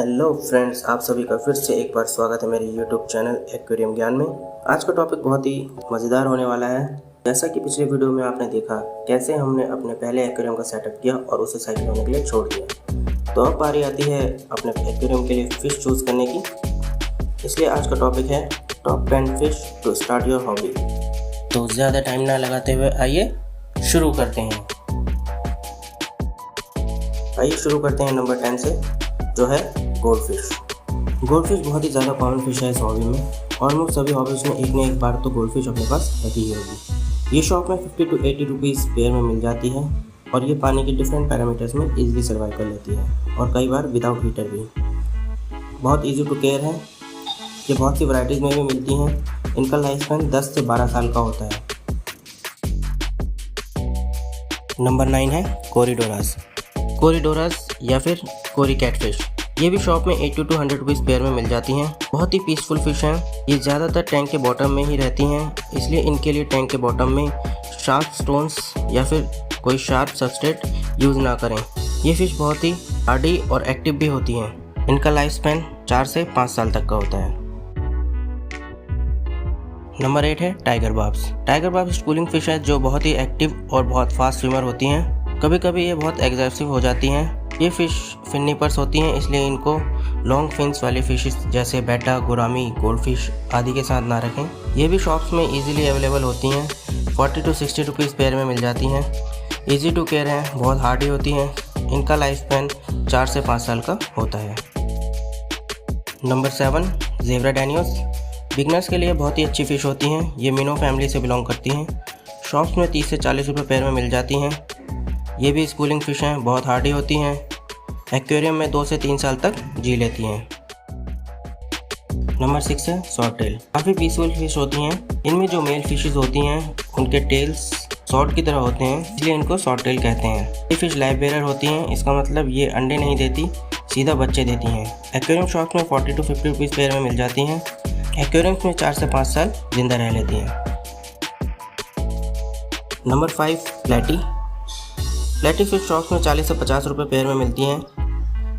Hello friends, आप सभी का फिर से एक बार स्वागत है मेरे यूट्यूब चैनल एक्वेरियम ज्ञान में। आज का टॉपिक बहुत ही मज़ेदार होने वाला है। जैसा कि पिछले वीडियो में आपने देखा कैसे हमने अपने पहले एक्वेरियम का सेटअप किया और उसे साइकिल होने के लिए छोड़ दिया, तो अब बारी आती है अपने एक्वेरियम के लिए फ़िश चूज़ करने की। इसलिए आज का टॉपिक है top 10 fish to start your hobby. तो ज़्यादा टाइम ना लगाते हुए आइए शुरू करते हैं। नंबर 10 से, जो है गोल्ड फिश। गोल्ड फिश बहुत ही ज़्यादा कॉमन फिश है इस हॉबी में। ऑलमोस्ट सभी हॉबीज़ में एक न एक बार तो गोल्ड फिश अपने पास रखी ही होगी। ये शॉप में 50 to 80 रुपीज़ पेयर में मिल जाती है और ये पानी के डिफरेंट पैरामीटर्स में इजीली सर्वाइव कर लेती है और कई बार विदाउट हीटर भी। बहुत इजी टू केयर है। ये बहुत सी वैरायटीज़ में भी मिलती हैं। इनका लाइफ स्पैन 10 से 12 साल का होता है। नंबर 9 है कोरिडोरास या फिर कोरी कैटफिश। ये भी शॉप में 80 to 100 रुपीज़ पेयर में मिल जाती हैं। बहुत ही पीसफुल फिश हैं। ये ज़्यादातर टैंक के बॉटम में ही रहती हैं, इसलिए इनके लिए टैंक के बॉटम में शार्प स्टोन्स या फिर कोई शार्प सबस्ट्रेट यूज़ ना करें। ये फिश बहुत ही हार्डी और एक्टिव भी होती हैं। इनका लाइफ स्पैन 4 से 5 साल तक का होता है। नंबर 8 है टाइगर बार्ब्स स्कूलिंग फिश है जो बहुत ही एक्टिव और बहुत फास्ट स्विमर होती हैं। कभी कभी ये बहुत एग्रेसिव हो जाती हैं। ये फिश फिनिपर्स होती हैं, इसलिए इनको लॉन्ग फिन्स वाली फिशेस जैसे बेटा, गुरामी, गोल्ड फिश आदि के साथ ना रखें। ये भी शॉप्स में इजीली अवेलेबल होती हैं। 40 to 60 रुपीज़ पेयर में मिल जाती हैं। इजी टू केयर हैं, बहुत हार्डी होती हैं। इनका लाइफ स्पैन 4 से 5 साल का होता है। Number 7 zebra डैनियोस। बिगनर्स के लिए बहुत ही अच्छी फ़िश होती हैं। ये मिनो फैमिली से बिलोंग करती हैं। शॉप्स में 30 से 40 रुपये पेयर में मिल जाती हैं। ये भी स्कूलिंग फ़िश हैं, बहुत हार्डी होती हैं। एक्वेरियम में 2 से 3 साल तक जी लेती हैं। नंबर 6 है शॉर्ट टेल। काफ़ी पीसफुल फिश होती हैं। इनमें जो मेल फिशेस होती हैं उनके टेल्स शॉर्ट की तरह होते हैं, इसलिए इनको शॉर्ट टेल कहते हैं। ये फिश लाइव बेरर होती हैं, इसका मतलब ये अंडे नहीं देती, सीधा बच्चे देती हैं। एक्वेरियम शॉप्स में 40 to 50 रुपीज़ पेयर में मिल जाती हैं। एक्वेरियम्स में 4 से 5 साल जिंदा रह लेती हैं। नंबर 5 प्लेटी फिश शॉप्स में 40 से 50 रुपये पेयर में मिलती हैं।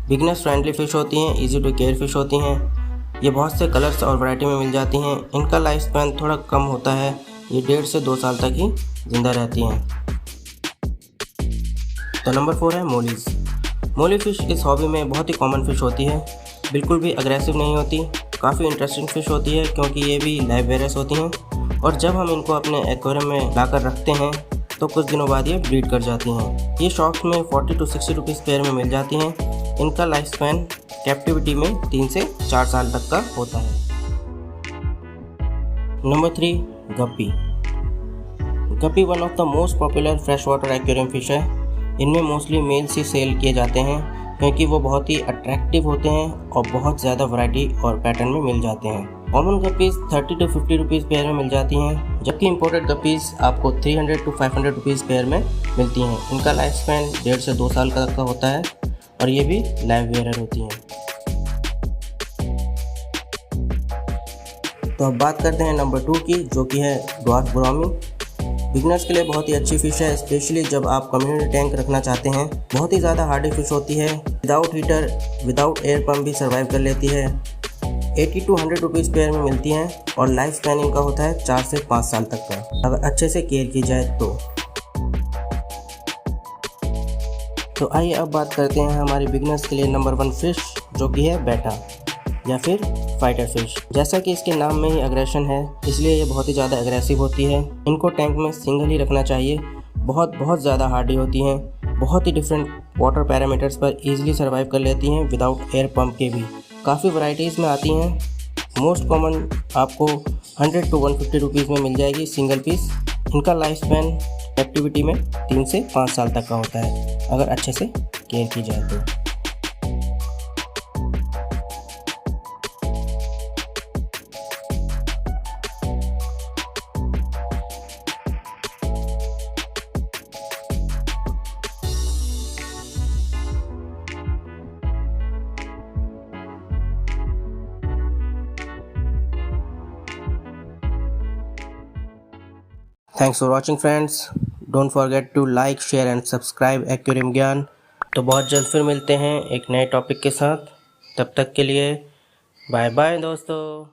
बिगनर्स फ्रेंडली फ़िश होती हैं, इजी टू केयर फ़िश होती हैं। ये बहुत से कलर्स और वैरायटी में मिल जाती हैं। इनका लाइफ स्पैन थोड़ा कम होता है। ये 1.5 से 2 साल तक ही जिंदा रहती हैं। तो नंबर 4 है मोली फ़िश इस हॉबी में बहुत ही कॉमन फ़िश होती है। बिल्कुल भी अग्रेसिव नहीं होती। काफ़ी इंटरेस्टिंग फ़िश होती है क्योंकि ये भी लाइव बेरर्स होती हैं और जब हम इनको अपने एक्वेरियम में लाकर रखते हैं तो कुछ दिनों बाद ये ब्रीड कर जाती हैं। ये शॉप्स में 40 to 60 रुपीज़ पेयर में मिल जाती हैं। इनका लाइफ स्पैन कैप्टिविटी में 3 से 4 साल तक का होता है। Number 3 guppy one of the most popular fresh water aquarium fish है। इनमें मोस्टली मेल्स ही सेल किए जाते हैं क्योंकि वो बहुत ही अट्रैक्टिव होते हैं और बहुत ज़्यादा वैरायटी और पैटर्न में मिल जाते हैं। Common guppies 30 to 50 rupees pair में मिल जाती हैं, जबकि इंपोर्टेड गप्पीज़ आपको 300 to 500 रुपीज़ पेयर में मिलती हैं। इनका लाइफ स्पैन 1.5 से 2 साल तक का होता है और ये भी लाइव बेरर होती हैं। तो अब बात करते हैं नंबर 2 की, जो कि है ड्वार्फ गुरामी। बिगनर्स के लिए बहुत ही अच्छी फ़िश है, स्पेशली जब आप कम्युनिटी टैंक रखना चाहते हैं। बहुत ही ज़्यादा हार्डी फ़िश होती है। Without heater, without air pump भी सर्वाइव कर लेती है। 80 to 100 रुपीज़ पेयर में मिलती हैं और लाइफ स्पैन इनका होता है 4 से 5 साल तक का, अगर अच्छे से केयर की जाए तो आइए अब बात करते हैं हमारे बिगनर्स के लिए नंबर 1 फिश, जो कि है बेटा या फिर फाइटर फिश। जैसा कि इसके नाम में ही अग्रेशन है, इसलिए ये बहुत ही ज़्यादा एग्रेसिव होती है। इनको टैंक में सिंगल ही रखना चाहिए। बहुत ज़्यादा हार्डी होती हैं। बहुत ही डिफरेंट वाटर पैरामीटर्स पर ईजिली सर्वाइव कर लेती हैं विदाउट एयर पंप के भी। काफ़ी वैरायटीज़ में आती हैं। मोस्ट कॉमन आपको 100 to 150 रुपीज़ में मिल जाएगी सिंगल पीस। इनका लाइफ स्पैन एक्टिविटी में 3 से 5 साल तक का होता है, अगर अच्छे से केयर की जाए तो। Thanks for watching friends. Don't forget to like, share and subscribe Aquarium Gyan. तो बहुत जल्द फिर मिलते हैं एक नए टॉपिक के साथ। तब तक के लिए बाय बाय दोस्तों।